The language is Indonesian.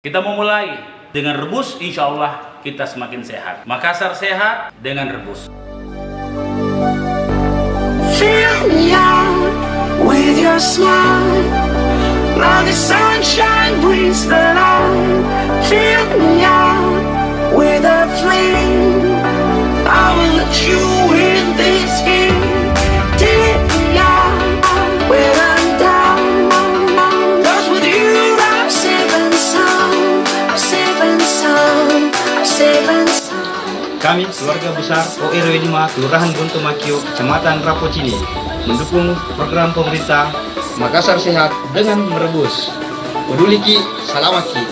Kita mau mulai dengan rebus, insya Allah kita semakin sehat. Makassar sehat dengan rebus. Fill me out with your smile, like the sunshine brings the light. Fill me out with a flame, I will let you in this game. Take me out when I'm down, 'cause with you I'm safe and sound. I'm safe and sound. I'm safe and sound. Kami, keluarga besar ORW 5 Kelurahan Buntumakio, Kecamatan Rapocini, mendukung program pemerintah Makassar Sehat dengan merebus. Peduliki, Salamaki.